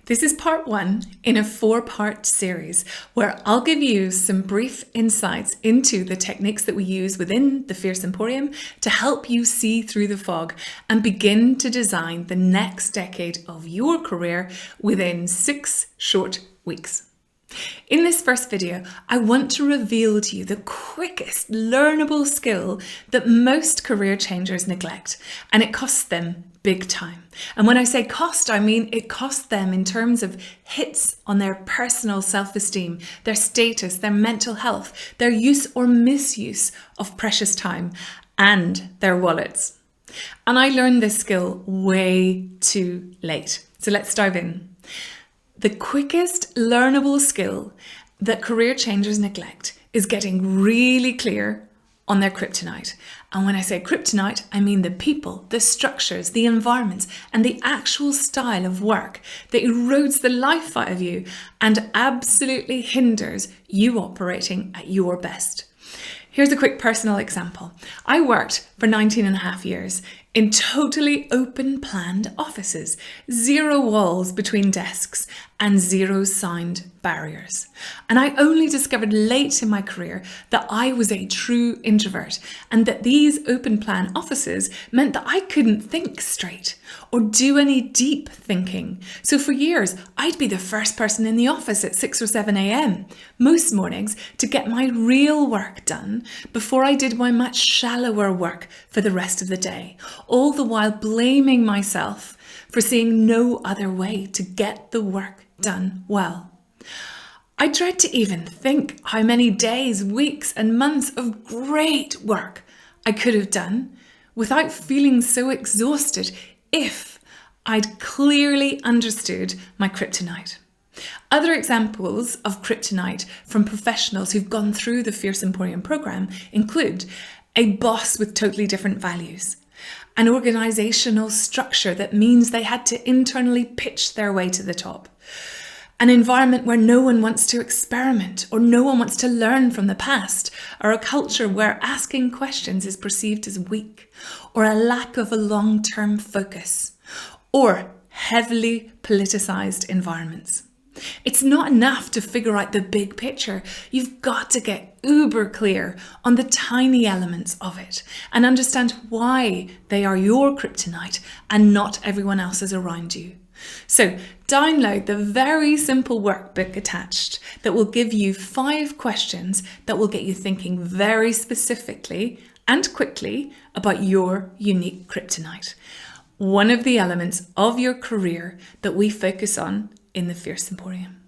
This is part 1 in a 4-part series where I'll give you some brief insights into the techniques that we use within the Fierce Emporium to help you see through the fog and begin to design the next decade of your career within 6 short weeks. In this first video, I want to reveal to you the quickest learnable skill that most career changers neglect, and it costs them big time. And when I say cost, I mean it costs them in terms of hits on their personal self-esteem, their status, their mental health, their use or misuse of precious time, and their wallets. And I learned this skill way too late. So let's dive in. The quickest learnable skill that career changers neglect is getting really clear on their kryptonite. And when I say kryptonite, I mean the people, the structures, the environments, and the actual style of work that erodes the life out of you and absolutely hinders you operating at your best. Here's a quick personal example. I worked for 19.5 years in totally open planned offices, 0 walls between desks and 0 signed barriers. And I only discovered late in my career that I was a true introvert and that these open plan offices meant that I couldn't think straight or do any deep thinking. So for years, I'd be the first person in the office at 6 or 7 a.m. most mornings to get my real work done before I did my much shallower work for the rest of the day, all the while blaming myself for seeing no other way to get the work done well. I dread to even think how many days, weeks, and months of great work I could have done without feeling so exhausted if I'd clearly understood my kryptonite. Other examples of kryptonite from professionals who've gone through the Fierce Emporium program include a boss with totally different values, an organizational structure that means they had to internally pitch their way to the top, an environment where no one wants to experiment or no one wants to learn from the past, or a culture where asking questions is perceived as weak, or a lack of a long-term focus, or heavily politicized environments. It's not enough to figure out the big picture. You've got to get uber clear on the tiny elements of it and understand why they are your kryptonite and not everyone else's around you. So download the very simple workbook attached that will give you 5 questions that will get you thinking very specifically and quickly about your unique kryptonite, one of the elements of your career that we focus on in the Fierce Emporium.